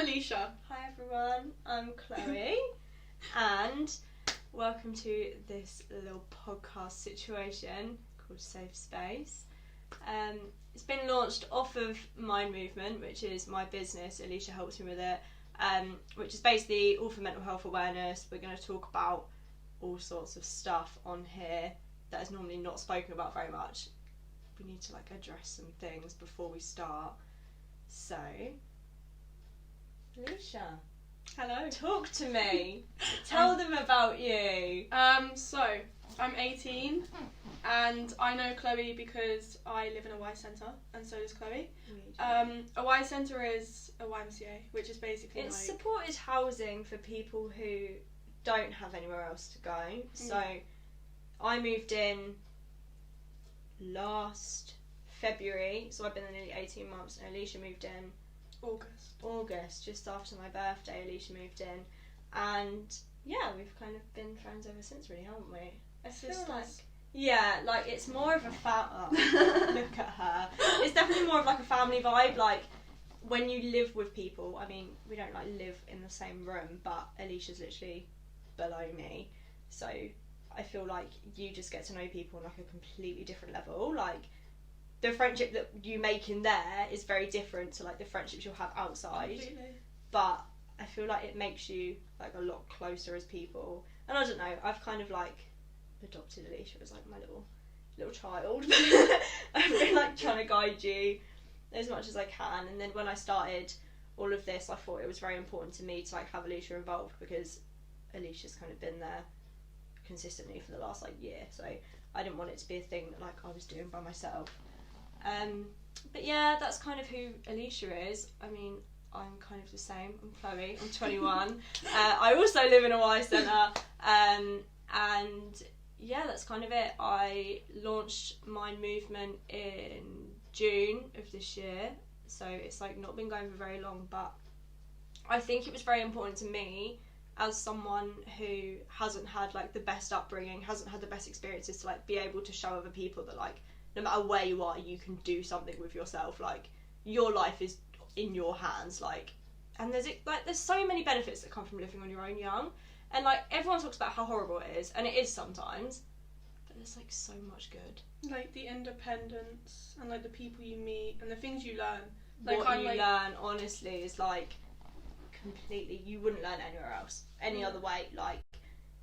Alicia. Hi everyone, I'm Chloe, and welcome to this little podcast situation called Safe Space. It's been launched off of Mind Movement, which is my business. Alicia helps me with it, which is basically all for mental health awareness. We're going to talk about all sorts of stuff on here that is normally not spoken about very much. We need to address some things before we start. So, Alicia, Hello. talk to me. Tell them about you. So I'm 18, and I know Chloe because I live in a Y Centre, and so does Chloe. A Y Centre is a YMCA, which is basically It's supported housing for people who don't have anywhere else to go. So I moved in last February, so I've been there nearly 18 months, and Alicia moved in August, just after my birthday. Alicia moved in, and yeah, we've kind of been friends ever since, really, haven't we? It's just it's more of a look at her. It's definitely more of a family vibe. When you live with people, I mean, we don't live in the same room, but Alicia's literally below me, so I feel like you just get to know people on a completely different level. The friendship that you make in there is very different to the friendships you'll have outside. Completely. But I feel like it makes you a lot closer as people. And I don't know, I've kind of adopted Alicia as my little child. I've been trying to guide you as much as I can. And then when I started all of this, I thought it was very important to me to have Alicia involved, because Alicia's kind of been there consistently for the last year. So I didn't want it to be a thing that I was doing by myself. But yeah, that's kind of who Alicia is. I mean, I'm kind of the same. I'm Chloe. I'm 21. I also live in a Y Centre. And yeah, that's kind of it. I launched Mind Movement in June of this year. So it's not been going for very long, but I think it was very important to me as someone who hasn't had the best upbringing, hasn't had the best experiences, to be able to show other people that no matter where you are, you can do something with yourself. Your life is in your hands. And there's so many benefits that come from living on your own young. And everyone talks about how horrible it is, and it is sometimes. But there's so much good. The independence and the people you meet and the things you learn. What you learn, honestly, is completely. You wouldn't learn anywhere else, any other way.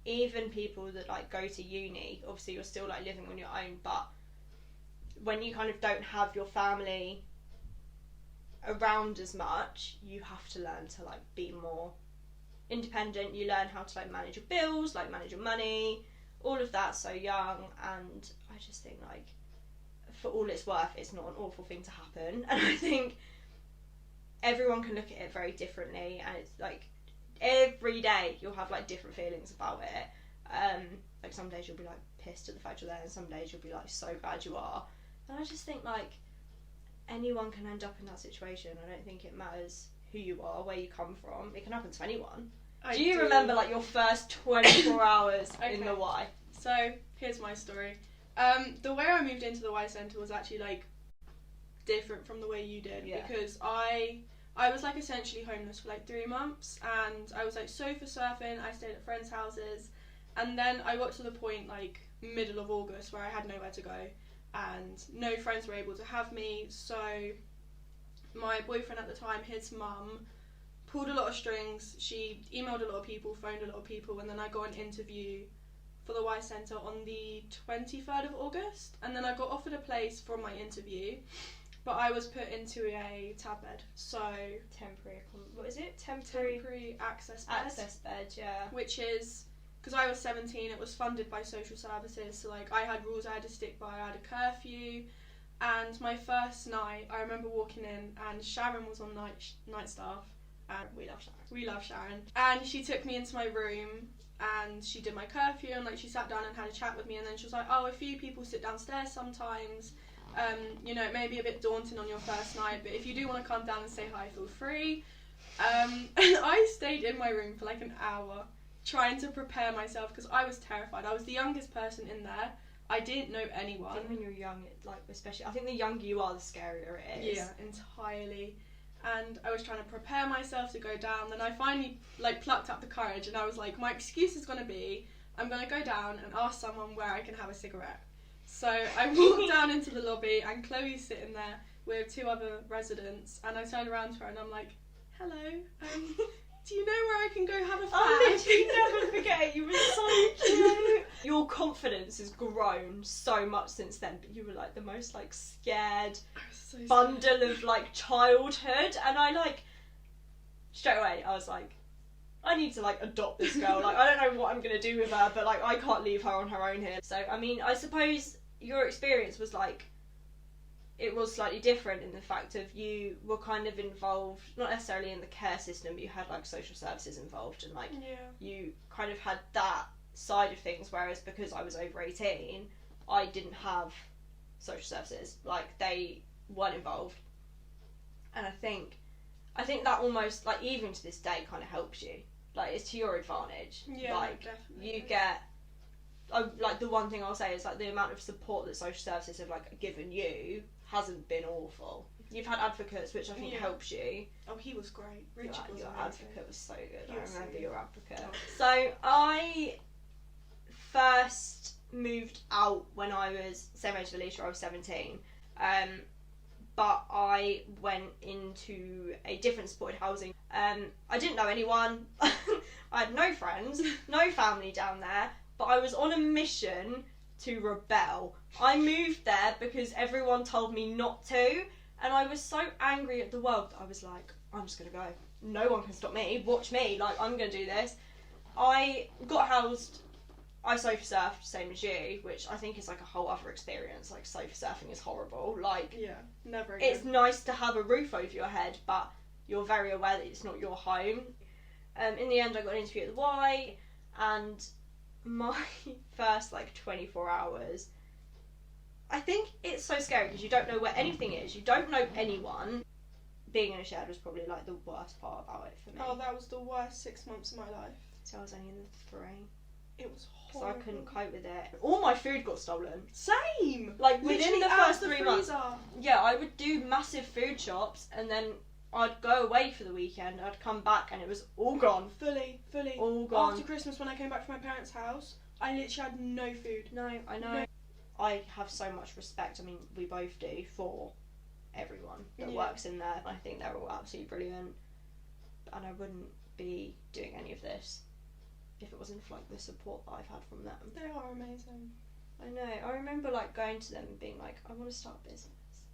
Even people that go to uni, obviously you're still living on your own, but when you kind of don't have your family around as much, you have to learn to be more independent. You learn how to manage your bills, manage your money, all of that so young. And I just think for all it's worth, it's not an awful thing to happen. And I think everyone can look at it very differently, and it's every day you'll have different feelings about it. Some days you'll be pissed at the fact you're there, and some days you'll be so glad you are. And I just think anyone can end up in that situation. I don't think it matters who you are, where you come from. It can happen to anyone. Do you remember your first 24 hours in the Y? So here's my story. The way I moved into the Y Centre was actually different from the way you did, because I was essentially homeless for 3 months, and I was sofa surfing. I stayed at friends' houses, and then I got to the point middle of August where I had nowhere to go, and no friends were able to have me. So my boyfriend at the time, his mum, pulled a lot of strings. She emailed a lot of people, phoned a lot of people, and then I got an interview for the Y Centre on the 23rd of August, and then I got offered a place from my interview, but I was put into a tab bed. So temporary access bed, yeah. Which is, because I was 17, it was funded by social services, so I had rules I had to stick by. I had a curfew, and my first night, I remember walking in, and Sharon was on night staff, and we love Sharon, and she took me into my room, and she did my curfew, and she sat down and had a chat with me, and then she was oh, a few people sit downstairs sometimes, it may be a bit daunting on your first night, but if you do want to come down and say hi, feel free. And I stayed in my room for an hour, trying to prepare myself, because I was terrified. I was the youngest person in there. I didn't know anyone. I think when you're young, especially, I think the younger you are, the scarier it is. Yeah, entirely. and I was trying to prepare myself to go down. Then I finally like plucked up the courage, and I was like, my excuse is gonna be, I'm gonna go down and ask someone where I can have a cigarette. So I walked down into the lobby, and Chloe's sitting there with 2 other residents, and I turned around to her and I'm like, hello, do you know where I can go have a fag? I'll literally never forget it. You were so cute. Your confidence has grown so much since then, but you were like the most like scared bundle of like childhood, and I like straight away I was like, I need to like adopt this girl. Like, I don't know what I'm gonna do with her, but like I can't leave her on her own here. So I mean, I suppose your experience was like, it was slightly different in the fact of you were kind of involved, not necessarily in the care system, but you had like social services involved, and like you kind of had that side of things, whereas because I was over 18, I didn't have social services, like they weren't involved. And I think that almost, like, even to this day kind of helps you, like it's to your advantage. Like definitely. You get like the one thing I'll say is like the amount of support that social services have like given you hasn't been awful. You've had advocates, which I think helps you. Oh, he was great. Richard was your amazing. advocate was so good. I remember your advocate. Oh. So I first moved out when I was same age as Alicia. I was 17. But I went into a different supported housing. I didn't know anyone. I had no friends, no family down there. But I was on a mission to rebel. I moved there because everyone told me not to, and I was so angry at the world that I was like, I'm just gonna go. No one can stop me. Watch me. Like, I'm gonna do this. I got housed. I sofa surfed, same as you, which I think is like a whole other experience. Like, sofa surfing is horrible. Like, never again. It's nice to have a roof over your head, but you're very aware that it's not your home. In the end, I got an interview at the Y, and my first like 24 hours, I think it's so scary because you don't know where anything is, you don't know anyone. Being in a shed was probably like the worst part about it for me. Oh, that was the worst 6 months of my life. So I was only in the 3. It was horrible. So I couldn't cope with it. All my food got stolen. Same! Like within the first 3 months. Freezer. Yeah, I would do massive food shops, and then I'd go away for the weekend, I'd come back and it was all gone. Fully. All gone. After Christmas, when I came back from my parents' house, I literally had no food. No, I know. No. I have so much respect, I mean, we both do, for everyone that works in there. I think they're all absolutely brilliant. And I wouldn't be doing any of this if it wasn't for like the support that I've had from them. They are amazing. I know. I remember like going to them and being like, I want to start a business.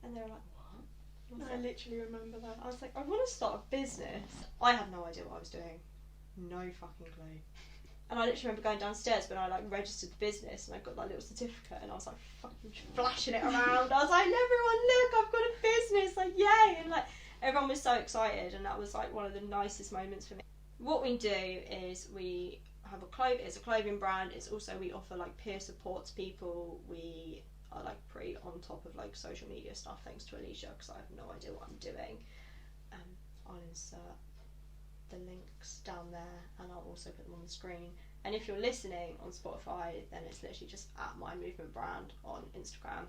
And they were like, I literally remember that. I was like, I want to start a business. I had no idea what I was doing. No fucking clue. And I literally remember going downstairs when I like registered the business, and I got that little certificate, and I was like fucking flashing it around. I was like, everyone look, I've got a business, like yay! And like everyone was so excited, and that was like one of the nicest moments for me. What we do is we have it's a clothing brand. It's also, we offer like peer support to people. We are like pretty on top of like social media stuff, thanks to Alicia, because I have no idea what I'm doing. I'll insert the links down there, and I'll also put them on the screen. And if you're listening on Spotify, then it's literally just at My Movement Brand on Instagram,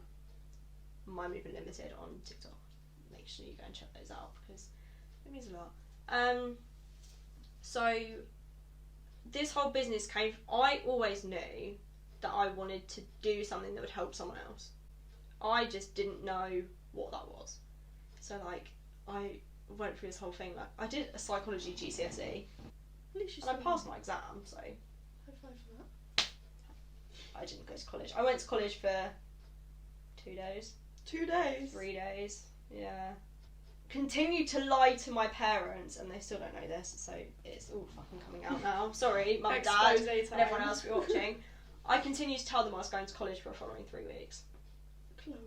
My Movement Limited on TikTok. Make sure you go and check those out because it means a lot. So this whole business came, I always knew that I wanted to do something that would help someone else. I just didn't know what that was. So like, I went through this whole thing, like I did a psychology GCSE and I passed my exam, so high five for that. I didn't go to college. I went to college for 2 days. 2 days? 3 days, yeah. Continued to lie to my parents, and they still don't know this, so it's all fucking coming out now. Sorry, mum and dad and everyone else who are watching. I continued to tell them I was going to college for the following 3 weeks. Chloe.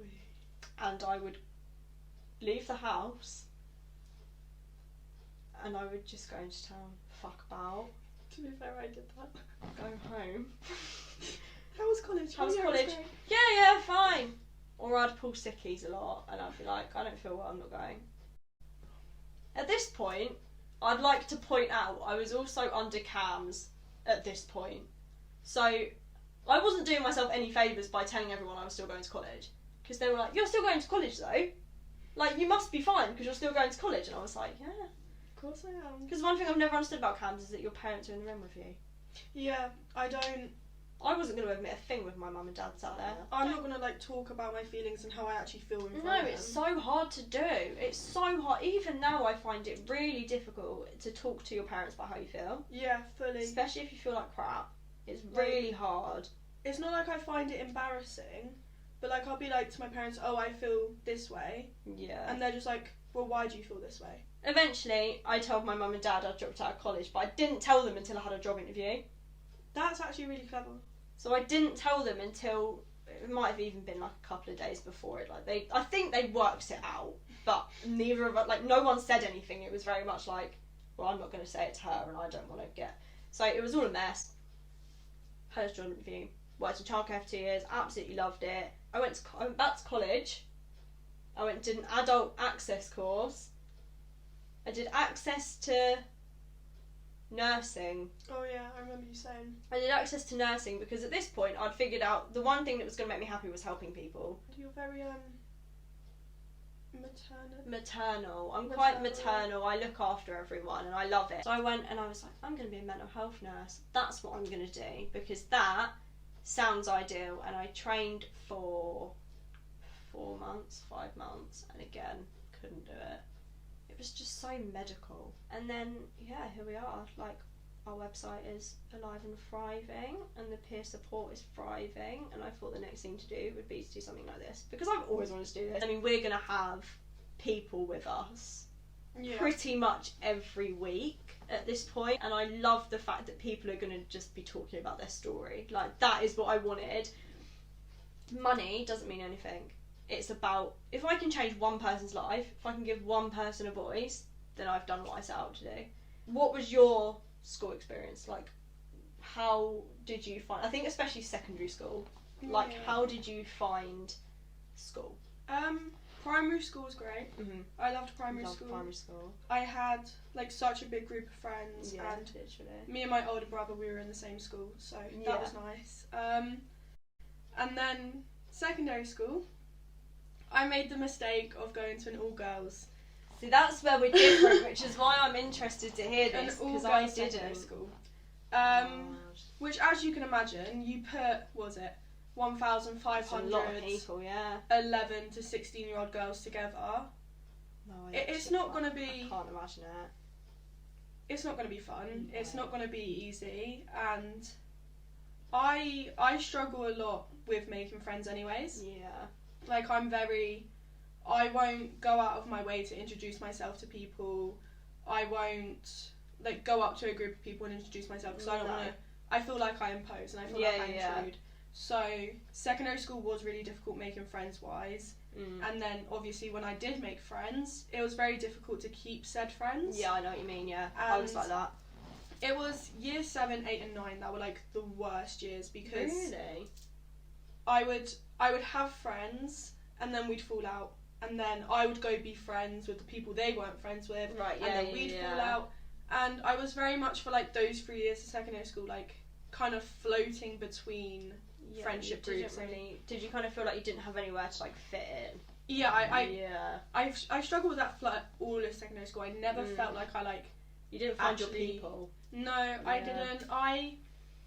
And I would leave the house and I would just go into town, fuck about. To be fair, I did that. Go home. How was college? How was college? Yeah, fine. Or I'd pull sickies a lot and I'd be like, I don't feel well, I'm not going. At this point, I'd like to point out I was also under cams at this point. So I wasn't doing myself any favours by telling everyone I was still going to college. Because they were like, you're still going to college though? Like, you must be fine because you're still going to college. And I was like, yeah. Of course I am. Because one thing I've never understood about Cams is that your parents are in the room with you. Yeah, I wasn't going to admit a thing with my mum and dad sat there. I'm not going to, like, talk about my feelings and how I actually feel in front of them. No, it's so hard to do. It's so hard. Even now I find it really difficult to talk to your parents about how you feel. Yeah, fully. Especially if you feel like crap. It's really hard. It's not like I find it embarrassing, but, like, I'll be like to my parents, oh, I feel this way. Yeah. And they're just like, well, why do you feel this way? Eventually, I told my mum and dad I dropped out of college, but I didn't tell them until I had a job interview. That's actually really clever. So I didn't tell them until, it might have even been like a couple of days before it. Like, I think they worked it out, but neither of us, like, no one said anything. It was very much like, well, I'm not going to say it to her and I don't want to get... So it was all a mess. Had a job interview. Worked in childcare for 2 years. Absolutely loved it. I went back to college. I went and did an adult access course. I did access to nursing. Oh yeah, I remember you saying. I did access to nursing because at this point I'd figured out the one thing that was going to make me happy was helping people. You're very maternal. I'm quite maternal. I look after everyone and I love it. So I went and I was like, I'm going to be a mental health nurse. That's what I'm going to do because that sounds ideal. And I trained for 5 months, and again couldn't do it. It was just so medical. And then yeah, here we are. Like, our website is alive and thriving, and the peer support is thriving. And I thought the next thing to do would be to do something like this because I've always wanted to do this. I mean, we're gonna have people with us pretty much every week at this point, and I love the fact that people are gonna just be talking about their story. Like, that is what I wanted. Money doesn't mean anything. It's about, if I can change one person's life, if I can give one person a voice, then I've done what I set out to do. What was your school experience like? How did you find, I think especially secondary school, like how did you find school? Primary school was great. I loved primary school. I had like such a big group of friends, and literally. Me and my older brother, we were in the same school, so that was nice. And then secondary school, I made the mistake of going to an all-girls. See, that's where we're different, which is why I'm interested to hear this, because I didn't. School. Which, as you can imagine, you put, 1,500 a lot of people, 11 to 16-year-old girls together. No, it's not going to be... I can't imagine it. It's not going to be fun. No. It's not going to be easy, and I struggle a lot with making friends anyways. Yeah. Like, I won't go out of my way to introduce myself to people. I won't, like, go up to a group of people and introduce myself because I don't want to... I feel like I impose and I feel like I intrude. So, secondary school was really difficult making friends-wise. And then, obviously, when I did make friends, it was very difficult to keep said friends. Yeah, I know what you mean, and I was like that. It was year 7, 8 and 9 that were, like, the worst years because... Really? I would have friends and then we'd fall out. And then I would go be friends with the people they weren't friends with. Right, yeah, and then we'd fall out. And I was very much for, like, those 3 years of secondary school, like, kind of floating between friendship groups. Did you kind of feel like you didn't have anywhere to, like, fit in? Yeah, I struggled with that for, like, all of secondary school. I never felt like I, like... You didn't find your people? No, I didn't.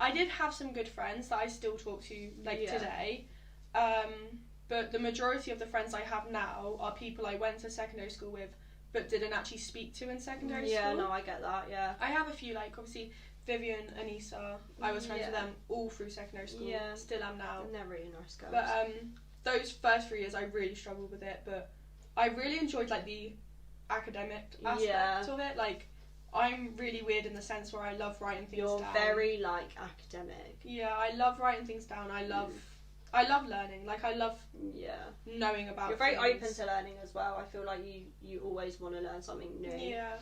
I did have some good friends that I still talk to, like, today. But the majority of the friends I have now are people I went to secondary school with but didn't actually speak to in secondary school. Yeah, no, I get that, I have a few, like, obviously, Vivian, Anissa, I was friends with them all through secondary school. Yeah. Still am now. And they're really nice girls. But those first 3 years I really struggled with it, but I really enjoyed, like, the academic aspect of it. Like, I'm really weird in the sense where I love writing things down. You're very, like, academic. Yeah, I love writing things down. I love learning. Like, I love knowing about You're very open to learning as well. I feel like you always want to learn something new. Yeah.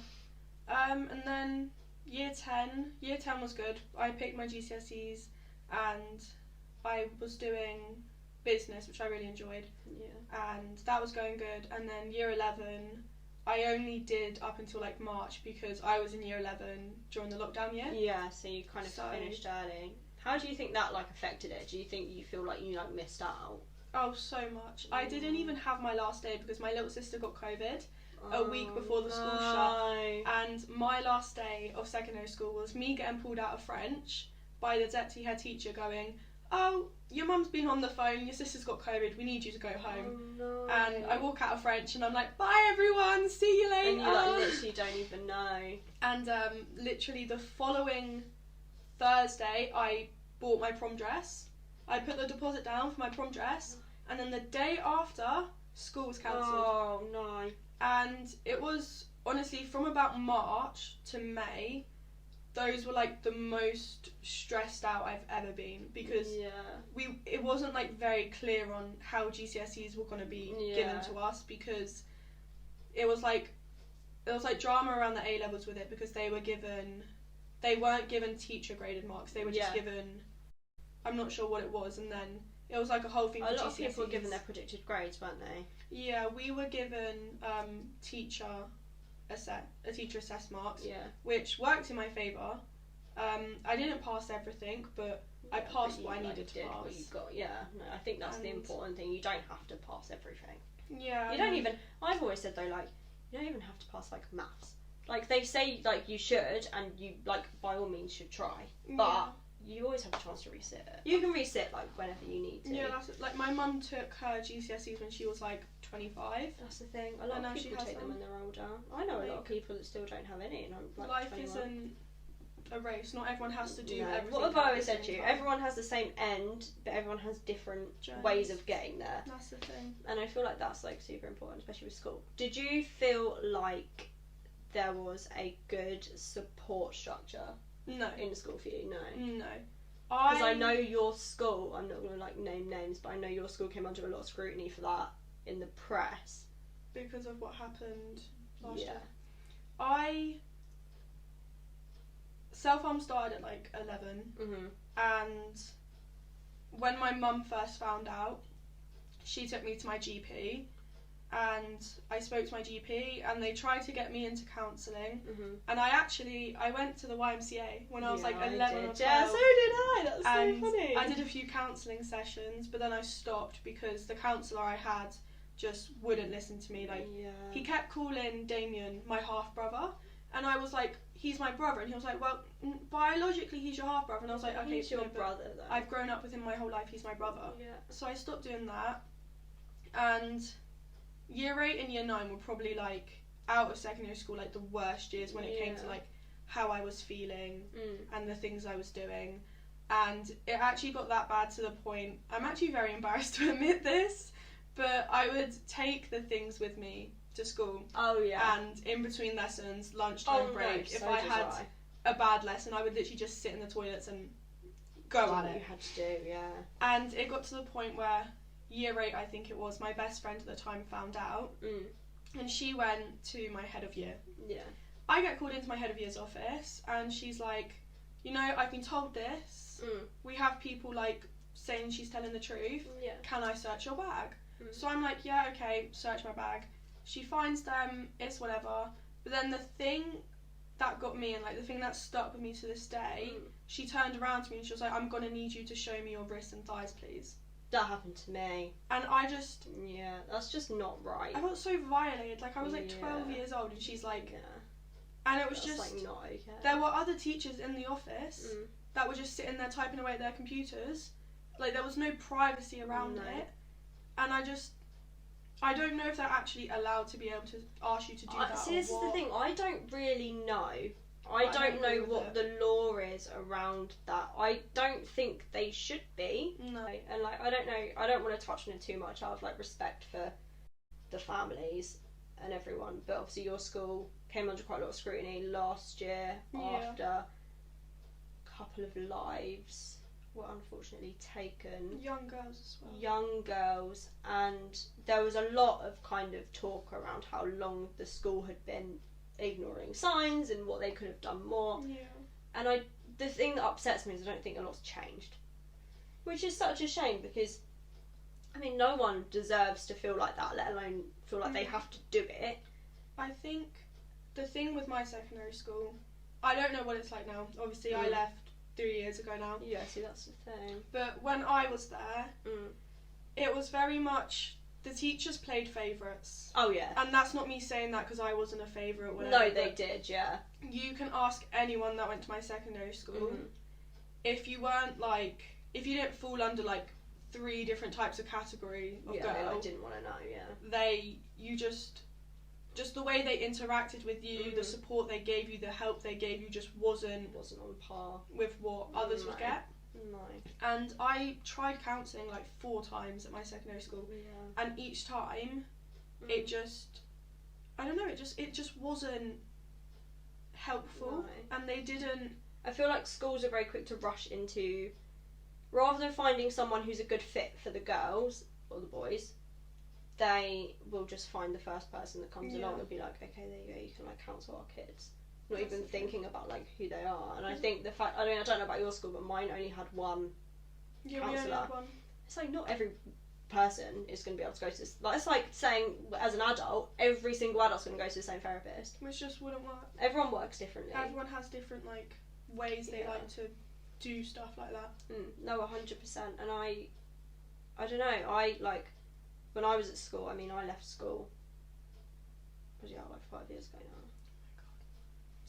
And then year 10 was good. I picked my GCSEs and I was doing business, which I really enjoyed. Yeah. And that was going good. And then year 11, I only did up until, like, March because I was in year 11 during the lockdown year. Yeah, so you kind of finished early. How do you think that, like, affected it? Do you think you feel like you, like, missed out? Oh, so much. I didn't even have my last day because my little sister got COVID a week before the school shut. And my last day of secondary school was me getting pulled out of French by the deputy head teacher going, oh, your mum's been on the phone, your sister's got COVID, we need you to go home. Oh, no. And I walk out of French and I'm like, bye everyone, see you later. And you like literally don't even know. And literally the following Thursday I bought my prom dress. I put the deposit down for my prom dress, and then the day after, school was cancelled. Oh no. And it was, honestly, from about March to May, those were like the most stressed out I've ever been, because it wasn't like very clear on how GCSEs were going to be given to us, because it was like drama around the A levels with it, because they weren't given teacher graded marks, they were just given, I'm not sure what it was, and then it was like a whole thing for GCSEs. A lot of people were given their predicted grades, weren't they? Yeah, we were given teacher assessed marks, which worked in my favour. I didn't pass everything, but I passed what I needed to pass. What you got, no, I think that's the important thing. You don't have to pass everything. Yeah. You don't even. I've always said though, like, you don't even have to pass like maths. Like they say, like you should, and you like by all means should try, but you always have a chance to resit it. You can resit like whenever you need to. Yeah, that's it. Like my mum took her GCSEs when she was like 25. That's the thing. A lot of people take them when they're older. I know a lot of people that still don't have any, and I'm like life 21. Isn't a race. Not everyone has to do everything. What have I always said to you? Everyone has the same end, but everyone has different ways of getting there. That's the thing. And I feel like that's like super important, especially with school. Did you feel like there was a good support structure? No. In school for you? No. No. Because I know your school, I'm not going to like name names, but I know your school came under a lot of scrutiny for that in the press. Because of what happened last year. Self-harm started at like 11, and when my mum first found out, she took me to my GP, and I spoke to my GP, and they tried to get me into counselling, and I went to the YMCA when I was like 11 or 12. Yeah, so did I. That's so funny. I did a few counselling sessions, but then I stopped because the counsellor I had just wouldn't listen to me. Like he kept calling Damien my half brother, and I was like, he's my brother, and he was like, well, biologically he's your half brother, and I was like, okay, he's your brother though. I've grown up with him my whole life, he's my brother. So I stopped doing that, and year 8 and year 9 were probably like out of secondary school like the worst years when it came to like how I was feeling and the things I was doing, and it actually got that bad to the point, I'm actually very embarrassed to admit this, but I would take the things with me to school. And in between lessons, lunchtime break, if I had a bad lesson, I would literally just sit in the toilets and go at it. You had to do, And it got to the point where year 8, I think it was, my best friend at the time found out, and she went to my head of year. I get called into my head of year's office, and she's like, you know, I've been told this. We have people like saying she's telling the truth. Can I search your bag? So I'm like, yeah, okay, search my bag. She finds them, it's whatever. But then the thing that got me, and like the thing that stuck with me to this day, she turned around to me and she was like, I'm gonna need you to show me your wrists and thighs, please. That happened to me. And I just... that's just not right. I felt so violated. Like, I was like 12 years old, and she's like... And it was just... like not okay. There were other teachers in the office that were just sitting there typing away at their computers. Like, there was no privacy around it. And I don't know if they're actually allowed to be able to ask you to do that. See, this is the thing. I don't really know. I don't know what the law is around that. I don't think they should be. No. And like, I don't know. I don't want to touch on it too much. I have like respect for the families and everyone. But obviously, your school came under quite a lot of scrutiny last year after a couple of lives were unfortunately taken. Young girls as well. Young girls, and there was a lot of kind of talk around how long the school had been ignoring signs and what they could have done more. And the thing that upsets me is I don't think a lot's changed, which is such a shame, because I mean no one deserves to feel like that, let alone feel like they have to do it. I think the thing with my secondary school, I don't know what it's like now. Obviously I left 3 years ago now. See, that's the thing. But when I was there, it was very much, the teachers played favourites. Oh, yeah. And that's not me saying that because I wasn't a favourite. No, they did, yeah. You can ask anyone that went to my secondary school. If you weren't, like, if you didn't fall under, like, 3 different types of category of girl. I didn't want to know, yeah. You just the way they interacted with you, the support they gave you, the help they gave you just wasn't on par with what others would get. No. And I tried counselling like 4 times at my secondary school, and each time it just, I don't know, it just wasn't helpful. No. And they didn't. I feel like schools are very quick to rush into, rather than finding someone who's a good fit for the girls or the boys, they will just find the first person that comes along and be like, okay, there you go, you can like counsel our kids. Not even thinking about like who they are. And I think the fact, I don't know about your school, but mine only had one counsellor. We only had one. It's like not every person is going to be able to go to this. Like, it's like saying as an adult, every single adult's going to go to the same therapist. Which just wouldn't work. Everyone works differently. Everyone has different like ways they like to do stuff like that. No, 100%. And I don't know, I like, when I was at school, I mean, I left school, like 5 years ago now.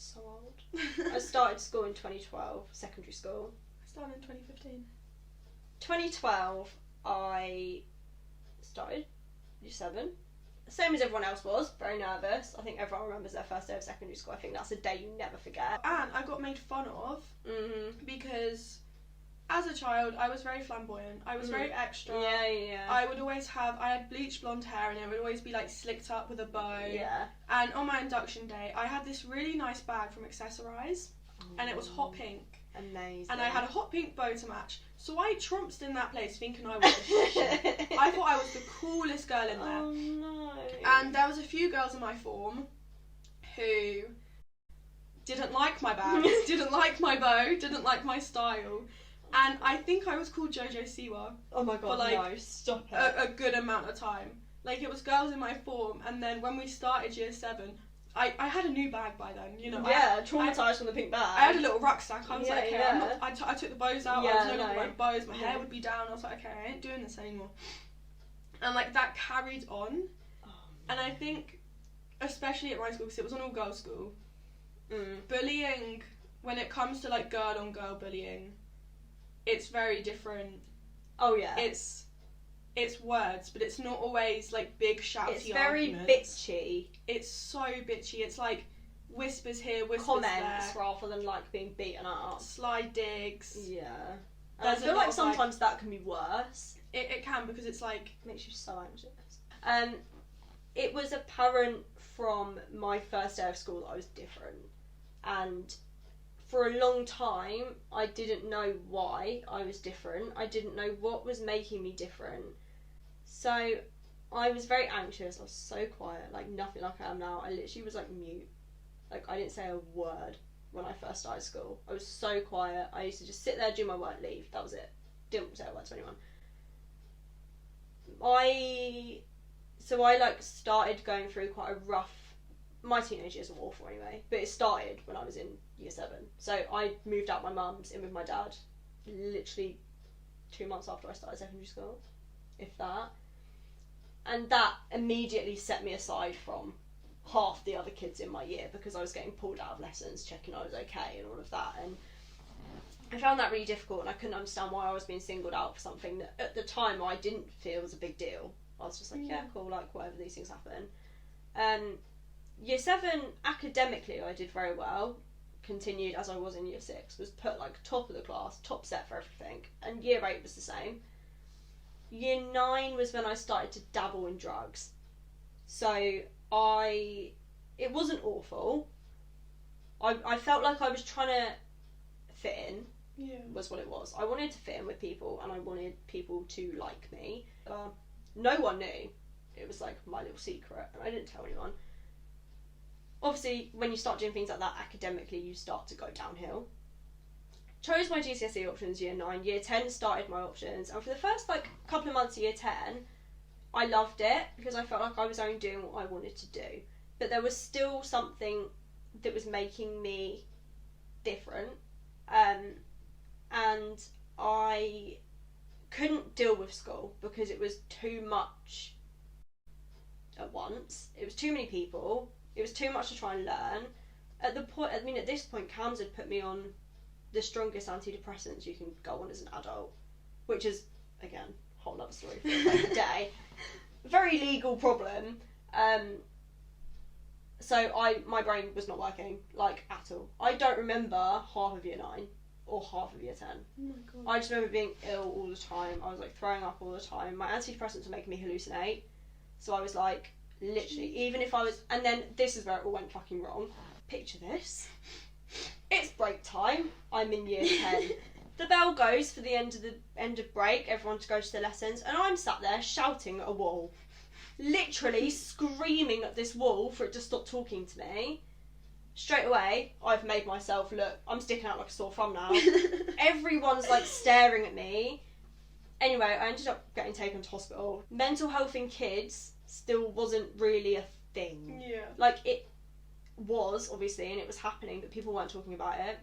So old. I started school in 2012, secondary school. I started in 2015. 2012, I started year 7. Same as everyone else was, very nervous. I think everyone remembers their first day of secondary school. I think that's a day you never forget. And I got made fun of because as a child, I was very flamboyant. I was very extra. Yeah. I had bleached blonde hair and it would always be like slicked up with a bow. Yeah. And on my induction day, I had this really nice bag from Accessorize and it was hot pink. Amazing. And I had a hot pink bow to match. So I trounced in that place thinking I was the shit. I thought I was the coolest girl in there. Oh no. And there was a few girls in my form who didn't like my bag, didn't like my bow, didn't like my style. And I think I was called Jojo Siwa. Oh my god, for like no, stop it. A good amount of time. Like, it was girls in my form, and then when we started year 7, I had a new bag by then, you know. Yeah, traumatised from the pink bag. I had a little rucksack. I was like, okay, I took the bows out. I was no longer wearing bows. My hair would be down. I was like, okay, I ain't doing this anymore. And like that carried on. And I think, especially at my school, because it was an all-girls school, bullying, when it comes to like girl-on-girl bullying, it's very different. Oh yeah. It's words, but it's not always like big shouty It's very arguments. bitchy. It's so bitchy. It's like whispers here, whispers comments there. Rather than like being beaten up. Sly digs. Yeah. And I feel like sometimes that can be worse. It can, because it's like makes you so anxious. It was apparent from my first day of school that I was different, and for a long time I didn't know why I was different. I didn't know what was making me different. So I was very anxious. I was so quiet, like nothing like I am now. I literally was like mute. Like, I didn't say a word when I first started school. I was so quiet. I used to just sit there, do my work, leave. That was it. Didn't say a word to anyone. So I like started going through quite a rough, my teenage years were awful anyway, but it started when I was in year 7. So I moved out my mum's in with my dad literally 2 months after I started secondary school, if that. And that immediately set me aside from half the other kids in my year, because I was getting pulled out of lessons, checking I was okay and all of that. And I found that really difficult, and I couldn't understand why I was being singled out for something that at the time I didn't feel was a big deal. I was just like, yeah, cool, like whatever, these things happen. Year 7, academically I did very well, continued as I was in year 6, was put like top of the class, top set for everything, and year 8 was the same. Year 9 was when I started to dabble in drugs. So it wasn't awful. I felt like I was trying to fit in, was what it was. I wanted to fit in with people, and I wanted people to like me. No one knew. It was like my little secret, and I didn't tell anyone. Obviously, when you start doing things like that academically, you start to go downhill. Chose my GCSE options year 9. Year 10 started my options, and for the first like couple of months of year 10, I loved it because I felt like I was only doing what I wanted to do. But there was still something that was making me different, and I couldn't deal with school because it was too much at once. It was too many people. It was too much to try and learn. At this point, Cams had put me on the strongest antidepressants you can go on as an adult, which is, again, a whole other story for another day. Very legal problem. So my brain was not working, like, at all. I don't remember half of year 9 or half of year 10. Oh my god. I just remember being ill all the time. I was, like, throwing up all the time. My antidepressants were making me hallucinate. So I was, like, literally, even if I was... And then this is where it all went fucking wrong. Picture this. It's break time. I'm in year 10. The bell goes for the end of break. Everyone to go to their lessons. And I'm sat there shouting at a wall. Literally screaming at this wall for it to stop talking to me. Straight away, I've made myself look... I'm sticking out like a sore thumb now. Everyone's, like, staring at me. Anyway, I ended up getting taken to hospital. Mental health in kids still wasn't really a thing. Yeah. Like, it was, obviously, and it was happening, but people weren't talking about it.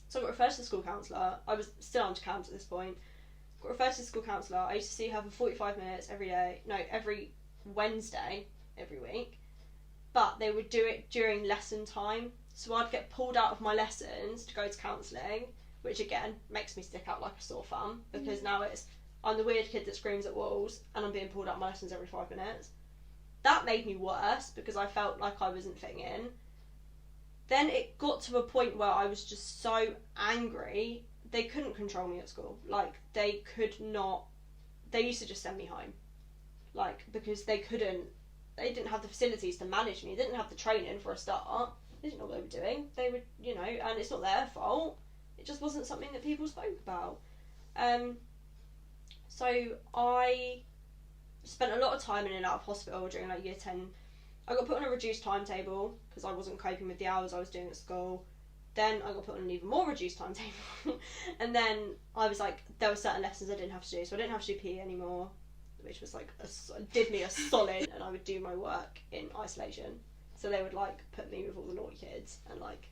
So I got referred to the school counsellor. I was still under CAMS at this point. Got referred to the school counsellor. I used to see her for 45 minutes every Wednesday, every week. But they would do it during lesson time. So I'd get pulled out of my lessons to go to counselling, which again makes me stick out like a sore thumb, because now I'm the weird kid that screams at walls and I'm being pulled out of my lessons every 5 minutes. That made me worse because I felt like I wasn't fitting in. Then it got to a point where I was just so angry, they couldn't control me at school. Like, they used to just send me home. Like, because they didn't have the facilities to manage me, they didn't have the training for a start, they didn't know what they were doing. They would, and it's not their fault. It just wasn't something that people spoke about. So I spent a lot of time in and out of hospital during like year 10. I got put on a reduced timetable because I wasn't coping with the hours I was doing at school. Then I got put on an even more reduced timetable. And then I was like, there were certain lessons I didn't have to do. So I didn't have to do PE anymore, which was like, did me a solid. And I would do my work in isolation. So they would like put me with all the naughty kids and like,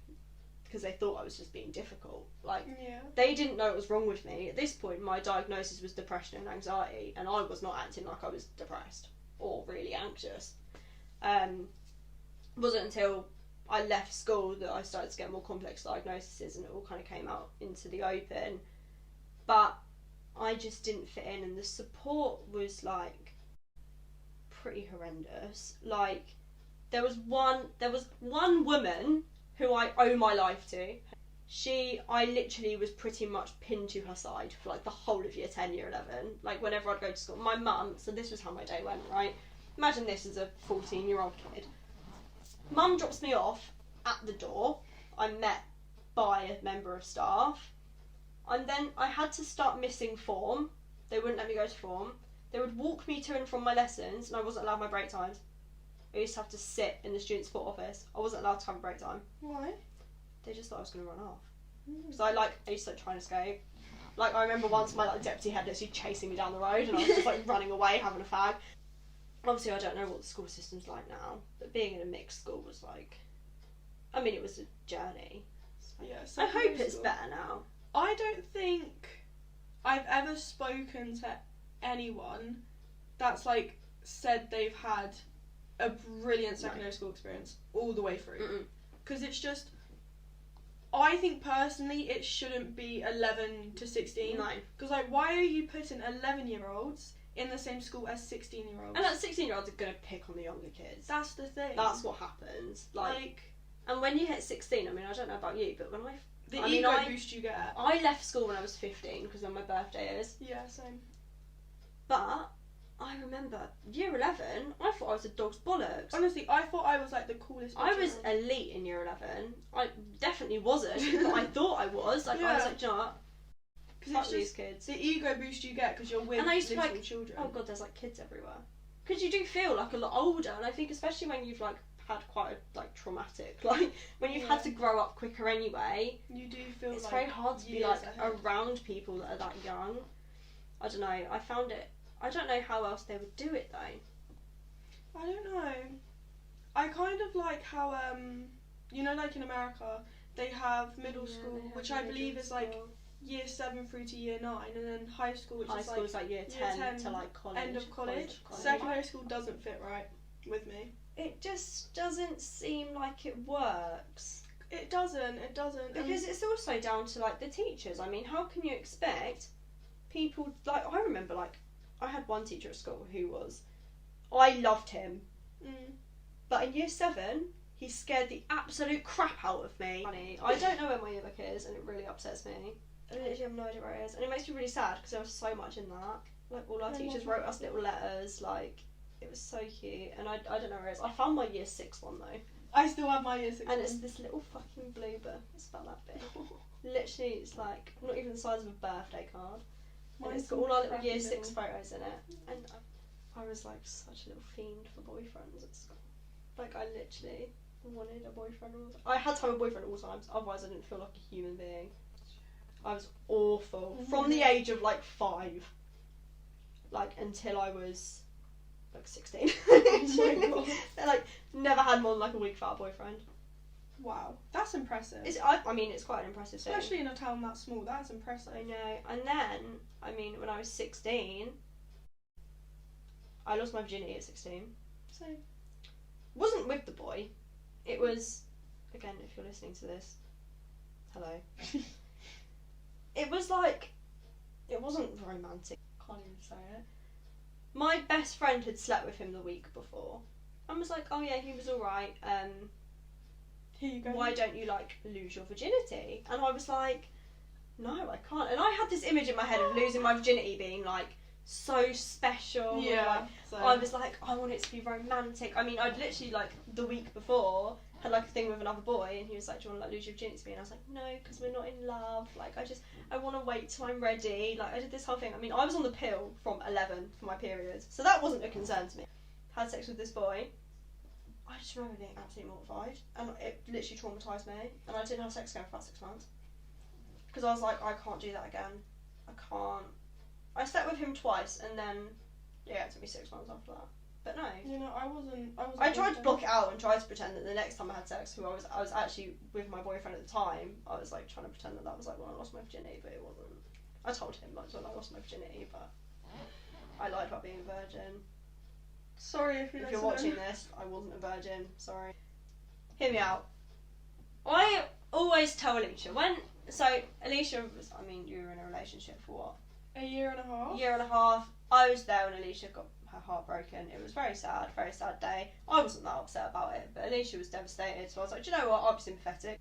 because they thought I was just being difficult. Like, They didn't know what was wrong with me. At this point, my diagnosis was depression and anxiety, and I was not acting like I was depressed or really anxious. Wasn't until I left school that I started to get more complex diagnoses, and it all kind of came out into the open. But I just didn't fit in, and the support was like pretty horrendous. Like, there was one woman who I owe my life to. I literally was pretty much pinned to her side for like the whole of year 10, year 11. Like, whenever I'd go to school, my mum, so this was how my day went, right? Imagine this as a 14-year-old kid. Mum drops me off at the door. I'm met by a member of staff. And then I had to start missing form. They wouldn't let me go to form. They would walk me to and from my lessons, and I wasn't allowed my break times. I used to have to sit in the student support office. I wasn't allowed to have a break time. Why? They just thought I was going to run off. Because I used to try and escape. Like, I remember once my deputy head was chasing me down the road, and I was just like running away, having a fag. Obviously, I don't know what the school system's like now, but being in a mixed school was like, I mean, it was a journey. So I hope it's better now. I don't think I've ever spoken to anyone that's like said they've had a brilliant secondary school experience all the way through. Because it's just, I think personally it shouldn't be 11 to 16. No. Because like, why are you putting 11-year-olds in the same school as 16-year-olds? And that 16-year-olds are going to pick on the younger kids. That's the thing. That's what happens. Like, and when you hit 16, I mean, I don't know about you, but when the ego boost you get. I left school when I was 15 because when my birthday is. Yeah, same. But I remember year 11, I thought I was a dog's bollocks. Honestly, I thought I was like the coolest. I was elite in year 11. I definitely wasn't, but I thought I was. Like, I was like, do you know what? Fuck these kids. The ego boost you get because you're with little children. Oh god, there's like kids everywhere. Because you do feel like a lot older, and I think especially when you've like had quite a like traumatic, like when you've had to grow up quicker anyway. You do feel it's like very hard to be like ahead. Around people that are that young. I don't know. I found it. I don't know how else they would do it though. I don't know. I kind of like how like in America they have middle school, which I believe is like year 7 through to year 9, and then high school, which is like year 10 to like college. End of college. Secondary school doesn't fit right with me. It just doesn't seem like it works. It doesn't. Because it's also down to like the teachers. I mean, how can you expect people, like, I remember, like, I had one teacher at school who was, I loved him, but in year 7 he scared the absolute crap out of me. I don't know where my yearbook is, and it really upsets me. I literally have no idea where it is, and it makes me really sad because there was so much in that. Like, all our teachers wrote us little letters, like, it was so cute, and I don't know where it is. I found my year 6 one though. I still have my year 6 and it's this little fucking blue book. It's about that big. Literally, it's like not even the size of a birthday card. And it's got all our little year 6 photos in it. And I was like such a little fiend for boyfriends at school. Like, I literally wanted a boyfriend all the time. I had to have a boyfriend all the times, otherwise I didn't feel like a human being. I was awful. From the age of like 5, like until I was like 16. Oh my god. I like never had more than like a week without a boyfriend. Wow, that's impressive. I mean, it's quite an impressive thing. Especially in a town that small, that's impressive. I know. And then, I mean, when I was 16, I lost my virginity at 16. So, wasn't with the boy. It was, again, if you're listening to this, hello. It was like, it wasn't romantic. Can't even say it. My best friend had slept with him the week before and was like, oh yeah, he was alright. Here you go. Why don't you like lose your virginity? And I was like, no, I can't. And I had this image in my head of losing my virginity being like so special. Yeah. Like, I was like, I want it to be romantic. I mean, I'd literally like the week before had like a thing with another boy, and he was like, do you want to like lose your virginity to me? And I was like, no, because we're not in love. Like, I want to wait till I'm ready. Like, I did this whole thing. I mean, I was on the pill from 11 for my period, so that wasn't a concern to me. Had sex with this boy. I just remember being absolutely mortified, and it literally traumatised me, and I didn't have sex again for about 6 months. Because I was like, I can't do that again. I can't. I slept with him twice, and then, yeah, it took me 6 months after that. But no. You know, I wasn't I tried to block it out and tried to pretend that the next time I had sex, I was actually with my boyfriend at the time, I was like trying to pretend that was like when I lost my virginity, but it wasn't. I told him like when I lost my virginity, but I lied about being a virgin. Sorry if you're watching this, I wasn't a virgin, sorry. Hear me out. I always tell Alicia, Alicia was, I mean, you were in a relationship for what? A year and a half? Year and a half. I was there when Alicia got her heart broken. It was very sad day. I wasn't that upset about it, but Alicia was devastated, so I was like, do you know what, I'll be sympathetic.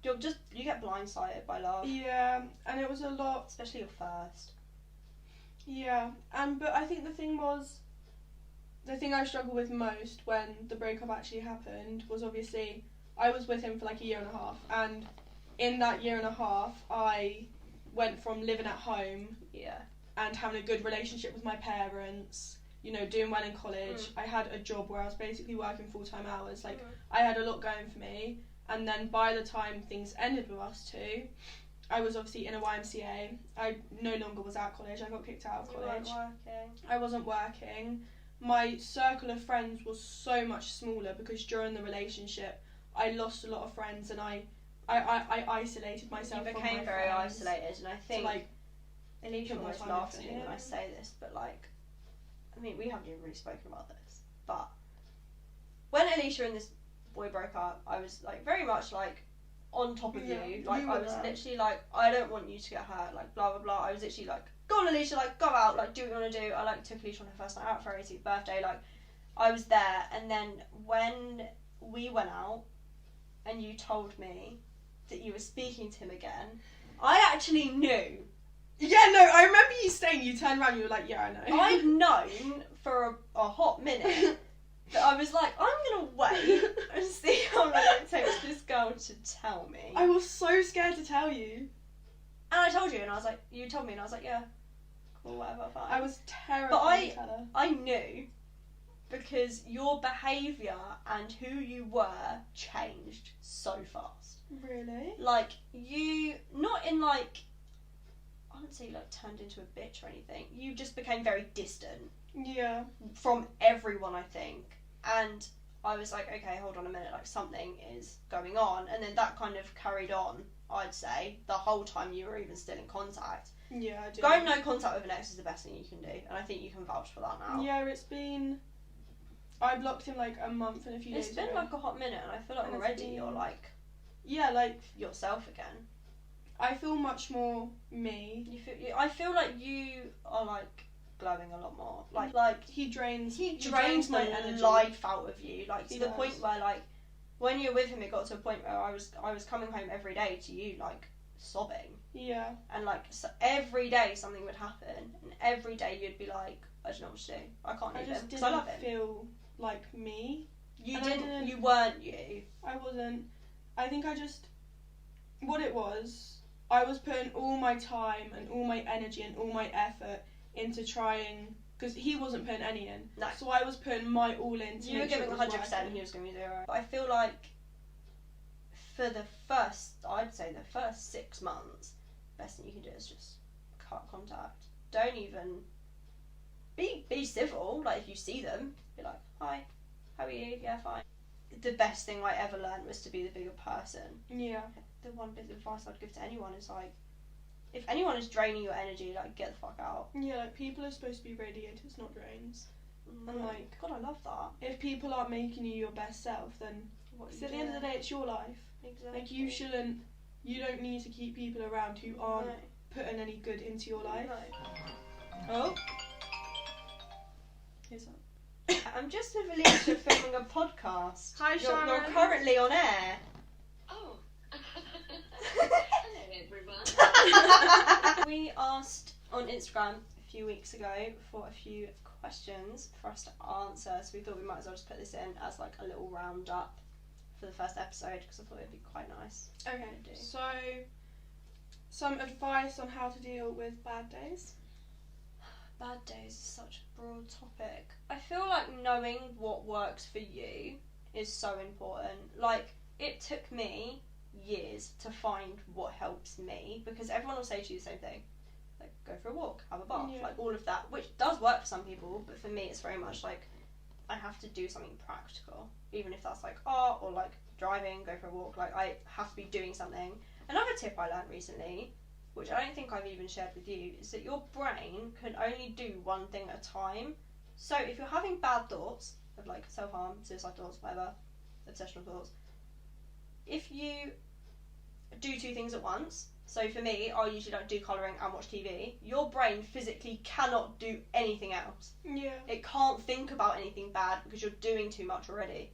You get blindsided by love. Yeah, and it was a lot. Especially your first. Yeah, but I think the thing I struggled with most when the breakup actually happened was obviously I was with him for like a year and a half, and in that year and a half I went from living at home and having a good relationship with my parents, you know, doing well in college. I had a job where I was basically working full-time hours. Like, I had a lot going for me, and then by the time things ended with us two, I was obviously in a YMCA. I no longer was at college. I got kicked out of college. You weren't working. I wasn't working. My circle of friends was so much smaller because during the relationship I lost a lot of friends, and I isolated myself. You became very isolated, and I think Alicia always laughs at me when I say this, but like, I mean, we haven't even really spoken about this, but when Alicia and this boy broke up, I was like very much like on top of you. Like, I was literally like, I don't want you to get hurt, like blah blah blah. I was literally like, go on Alicia, like go out, like do what you want to do. I like took Alicia on her first night out for her 18th birthday, like I was there. And then when we went out and you told me that you were speaking to him again, I actually knew. Yeah, no, I remember you saying, you turned around, you were like, yeah, I know. I'd known for a hot minute that I was like, I'm going to wait and see how long it takes this girl to tell me. I was so scared to tell you. And I told you, and I was like, you told me, and I was like, yeah, cool, whatever, fine. I was terrified to tell her. I knew, because your behaviour and who you were changed so fast. Really? Like, you, not in like, I wouldn't say you like turned into a bitch or anything, you just became very distant. Yeah. From everyone, I think. And I was like, okay, hold on a minute, like something is going on, and then that kind of carried on, I'd say, the whole time you were even still in contact. Yeah, I do. Going no contact with an ex is the best thing you can do, and I think you can vouch for that now. Yeah, I blocked him like a month and a few days ago. It's been like a hot minute, and I feel like already you're like... Yeah, like... yourself again. I feel much more me. I feel like you are like... glowing a lot more. Like he drains my energy, life out of you. Like to the point where like when you're with him, it got to a point where I was coming home every day to you like sobbing. Yeah. And like so every day something would happen, and every day you'd be like, I don't know what to do. I can't leave him because I love him. Feel like me. You didn't. You weren't you. I wasn't. I think I just. What it was, I was putting all my time and all my energy and all my effort into trying, because he wasn't putting any in. No. So I was putting my all in to you were giving 100%, he was giving 0. But I feel like for I'd say the first 6 months, best thing you can do is just cut contact. Don't even be civil. Like if you see them, be like, hi, how are you? Yeah, fine. The best thing I ever learned was to be the bigger person. Yeah. The one bit of advice I'd give to anyone is like, if anyone is draining your energy, like, get the fuck out. Yeah, like, people are supposed to be radiators, not drains. And, like... God, I love that. If people aren't making you your best self, then... Because at the end of the day, it's your life. Exactly. Like, you don't need to keep people around who aren't putting any good into your life. No. Oh. Here's that. I'm just with Alicia filming a podcast. Hi, Sharon. You're currently on air. Oh. Hello, everyone. We asked on Instagram a few weeks ago for a few questions for us to answer, so we thought we might as well just put this in as like a little roundup for the first episode, because I thought it'd be quite nice. Okay, so some advice on how to deal with bad days. Bad days is such a broad topic. I feel like knowing what works for you is so important. Like, it took me years to find what helps me, because everyone will say to you the same thing, like go for a walk, have a bath, like all of that, which does work for some people, but for me it's very much like I have to do something practical, even if that's like art or like driving, go for a walk. Like I have to be doing something. Another tip I learned recently, which I don't think I've even shared with you, is that your brain can only do one thing at a time. So if you're having bad thoughts of like self-harm, suicide thoughts, whatever, obsessional thoughts, if you do 2 things at once, so for me, I usually like do colouring and watch TV, your brain physically cannot do anything else. Yeah. It can't think about anything bad because you're doing too much already.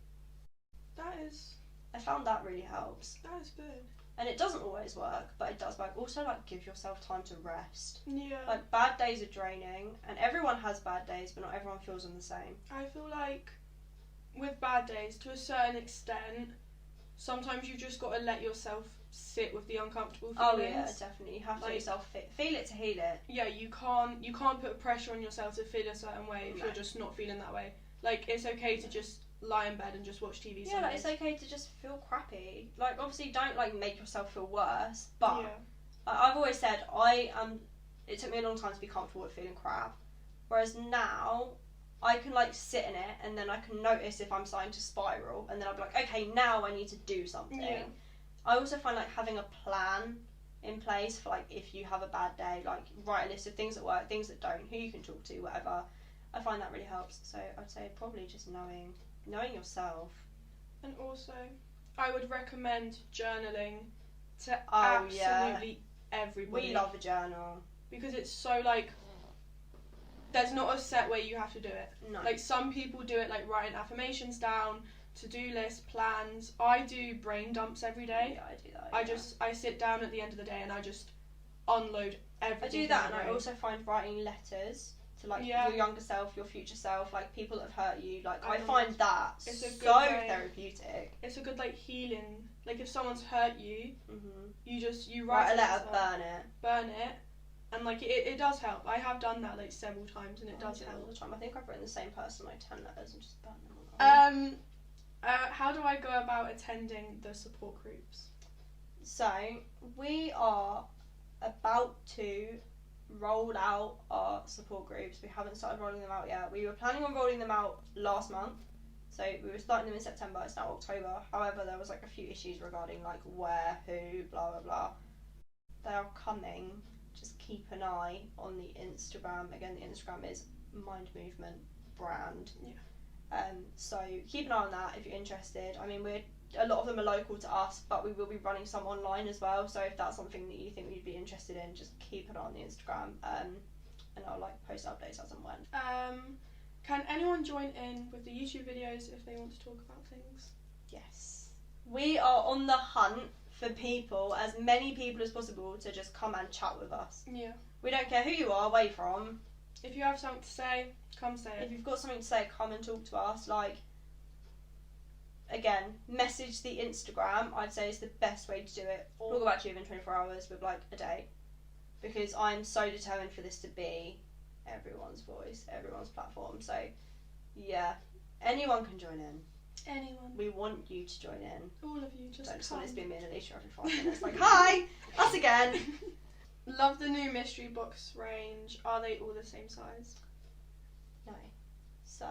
I found that really helps. That is good. And it doesn't always work, but it does work. Also, like, give yourself time to rest. Yeah. Like, bad days are draining, and everyone has bad days, but not everyone feels them the same. I feel like with bad days, to a certain extent, sometimes you've just got to let yourself sit with the uncomfortable feelings. Oh yeah, definitely. You have to let yourself feel it to heal it. Yeah, you can't put pressure on yourself to feel a certain way if you're just not feeling that way. Like, it's okay to just lie in bed and just watch TV. Yeah, like, it's okay to just feel crappy. Like, obviously, don't like make yourself feel worse. But I've always said it took me a long time to be comfortable with feeling crap. Whereas now, I can like sit in it, and then I can notice if I'm starting to spiral, and then I'll be like, okay, now I need to do something. Yeah. I also find like having a plan in place for like if you have a bad day, like write a list of things that work, things that don't, who you can talk to, whatever. I find that really helps. So I'd say probably just knowing yourself. And also, I would recommend journaling to absolutely everybody. We love a journal. Because it's so like, there's not a set way you have to do it. No. Like some people do it like writing affirmations down, to-do list, plans. I do brain dumps every day. Yeah, I do that. I sit down at the end of the day and I just unload everything. I do that, and I also find writing letters to like your younger self, your future self, like people that have hurt you. Like I find that it's so therapeutic. It's a good like healing. Like if someone's hurt you, you write a letter, burn it, and like it does help. I have done that like several times, and it does help all the time. I think I've written the same person like 10 letters and just burned them all. How do I go about attending the support groups? So we are about to roll out our support groups. We haven't started rolling them out yet. We were planning on rolling them out last month, So we were starting them in September, it's now October. However, there was like a few issues regarding like where, who, blah blah blah. They are coming. Just keep an eye on the Instagram. Again, the Instagram is Mind Movement Brand. Yeah. So keep an eye on that if you're interested. I mean, a lot of them are local to us, but we will be running some online as well. So if that's something that you think we'd be interested in, just keep an eye on the Instagram. And I'll like post updates as and when. Can anyone join in with the YouTube videos if they want to talk about things? Yes. We are on the hunt for people, as many people as possible, to just come and chat with us. Yeah. We don't care who you are, where you're from. If you have something to say, come say it. If you've got something to say, come and talk to us. Like, again, message the Instagram, I'd say is the best way to do it. Or talk about you within 24 hours with like a day. Because I'm so determined for this to be everyone's voice, everyone's platform. So, yeah, anyone can join in. Anyone. We want you to join in. All of you, just Don't just come. want it to be me and Alicia every 5 minutes. Like, hi, us again. Love the new mystery box range. Are they all the same size? No. So,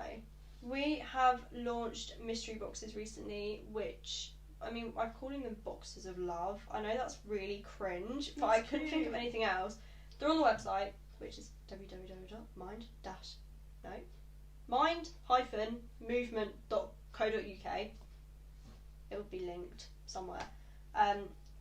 we have launched mystery boxes recently, which, I mean, I'm calling them boxes of love. I know that's really cringe, but I couldn't think of anything else. They're on the website, which is mind-movement.co.uk. It will be linked somewhere.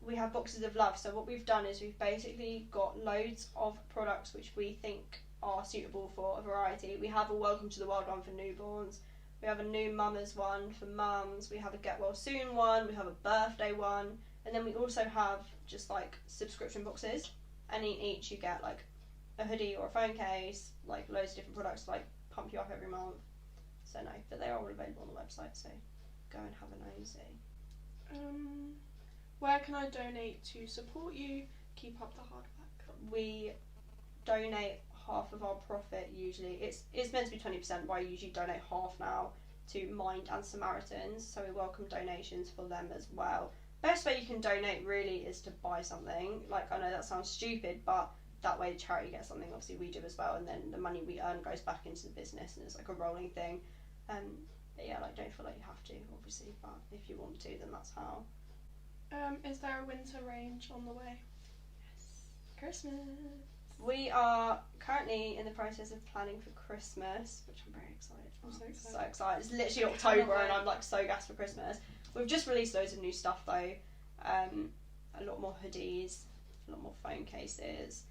We have boxes of love. So what we've done is we've basically got loads of products which we think are suitable for a variety. We have a welcome to the world one for newborns. We have a new mummers one for mums. We have a get well soon one. We have a birthday one. And then we also have just like subscription boxes. And in each you get like a hoodie or a phone case, like loads of different products to like pump you up every month. So no, but they are all available on the website, so go and have a nosy. Where can I donate to support you? Keep up the hard work. We donate half of our profit usually. It's meant to be 20%, but I usually donate half now to Mind and Samaritans, so we welcome donations for them as well. Best way you can donate really is to buy something. Like, I know that sounds stupid, but that way the charity gets something, obviously we do as well, and then the money we earn goes back into the business, and it's like a rolling thing. But yeah, like, don't feel like you have to, obviously, but if you want to, then that's how. Is there a winter range on the way? Yes. Christmas. We are currently in the process of planning for Christmas, which I'm very excited for. I'm so excited. So excited. It's literally October and I'm like so gassed for Christmas. We've just released loads of new stuff though. A lot more hoodies, a lot more phone cases,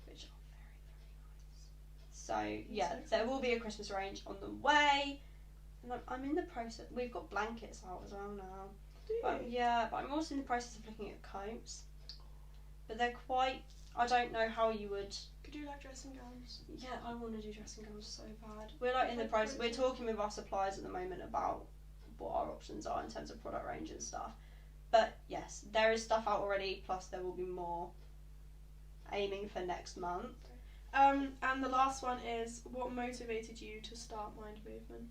which are very, very nice. So yeah, there will be a Christmas range on the way. And I'm in the process. We've got blankets out as well now. But I'm also in the process of looking at coats. But they're quite. I don't know how you would. Could you like dressing gowns? Yeah, I want to do dressing gowns so bad. We're like in the process. We're talking with our suppliers at the moment about what our options are in terms of product range and stuff. But yes, there is stuff out already. Plus, there will be more. Aiming for next month. And the last one is, what motivated you to start Mind Movement?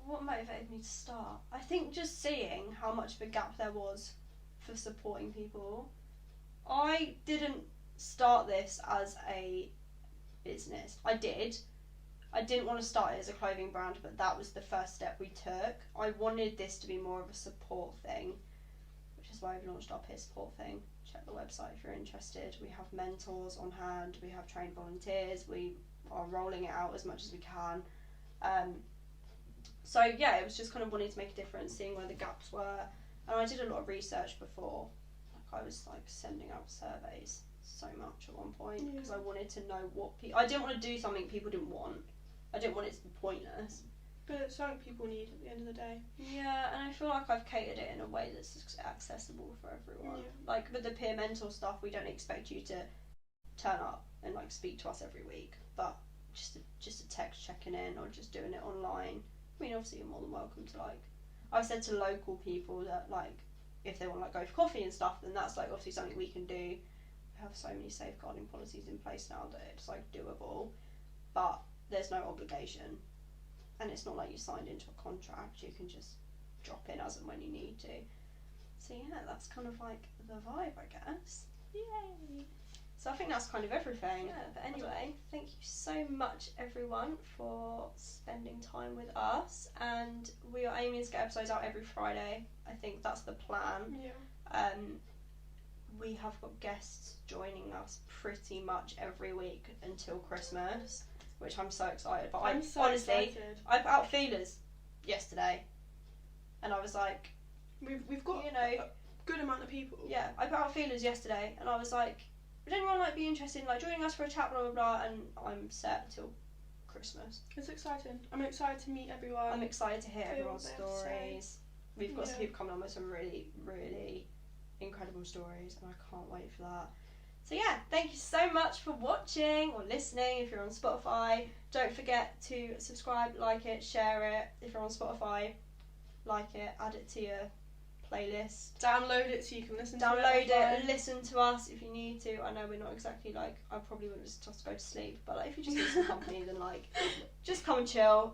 What motivated me to start? I think just seeing how much of a gap there was for supporting people. I didn't start this as a business. I didn't want to start it as a clothing brand, but that was the first step we took. I wanted this to be more of a support thing, which is why we've launched our peer support thing. Check the website if you're interested. We have mentors on hand, we have trained volunteers, we are rolling it out as much as we can. So yeah, it was just kind of wanting to make a difference, seeing where the gaps were. And I did a lot of research before. Like, I was like sending out surveys so much at one point because I wanted to know what I didn't want to do something people didn't want. I didn't want it to be pointless. But it's something people need at the end of the day. Yeah, and I feel like I've catered it in a way that's accessible for everyone. Yeah. Like with the peer mentor stuff, we don't expect you to turn up and like speak to us every week, but just a text checking in or just doing it online. I mean, obviously you're more than welcome to like. I've said to local people that like if they want to like go for coffee and stuff, then that's like obviously something we can do. We have so many safeguarding policies in place now that it's like doable, but there's no obligation. And it's not like you signed into a contract, you can just drop in as and when you need to. So yeah, that's kind of like the vibe, I guess. Yay! So I think that's kind of everything. Yeah, But anyway, thank you so much, everyone, for spending time with us. And we are aiming to get episodes out every Friday. I think that's the plan. Yeah. We have got guests joining us pretty much every week until Christmas, which I'm so excited. But I'm so honestly, excited. I put out feelers yesterday, and I was like, We've got you know, a good amount of people. yeah, I put out feelers yesterday, and I was like, would anyone like be interested in like joining us for a chat, blah blah blah, and I'm set till Christmas. It's exciting. I'm excited to meet everyone. I'm excited to hear Feel everyone's what they have to say. stories. We've got some Yeah. people coming on with some really, really incredible stories, and I can't wait for that. So yeah, thank you so much for watching or listening. If you're on Spotify, don't forget to subscribe, like it, share it. If you're on Spotify, like it, add it to your playlist. Download it so you can listen Download to it. it, listen to us if you need to. I know we're not exactly like, I probably wouldn't just go to sleep, but like if you just need some company, then like just come and chill.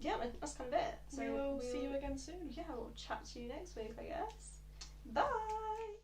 Yeah, that's kind of it. So we'll see you again soon. Yeah, we'll chat to you next week, I guess. Bye.